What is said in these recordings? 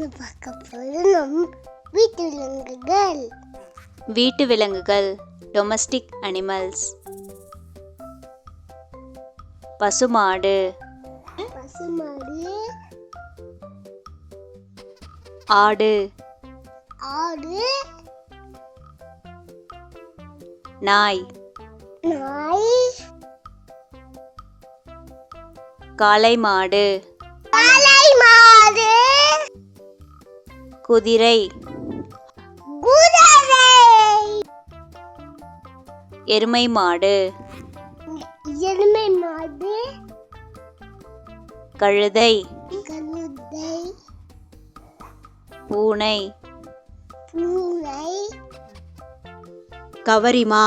பார்க்க போறோம் வீட்டு விலங்குகள். வீட்டு விலங்குகள் டொமஸ்டிக் அனிமல்ஸ். பசுமாடு, பசுமாடு, ஆடு, ஆடு, நாய், நாய், காளை மாடு, காளை மாடு, குதிரை, குதிரை, எருமை மாடு, எருமை மாடு, கழுதை, கழுதை, பூனை, பூனை, கவரிமா,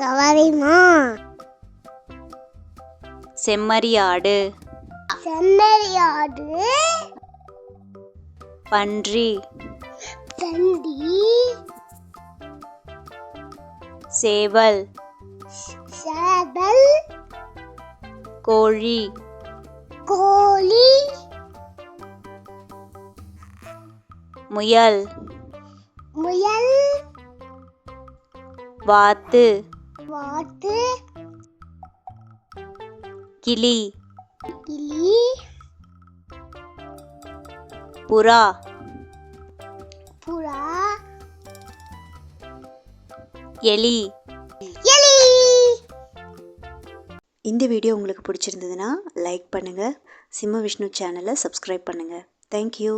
கவரிமா, செம்மறியாடு, செம்மறியாடு, பன்றி, தண்டி, சேவல், சேவல், கோழி, கோழி, முயல், முயல், வாத்து, வாத்து, கிளி, கிளி, புறா, புறா, எலி. எலி. இந்த வீடியோ உங்களுக்கு பிடிச்சிருந்ததுன்னா லைக் பண்ணுங்கள். சிம்ம விஷ்ணு சேனலை சப்ஸ்கிரைப் பண்ணுங்கள். தேங்க்யூ.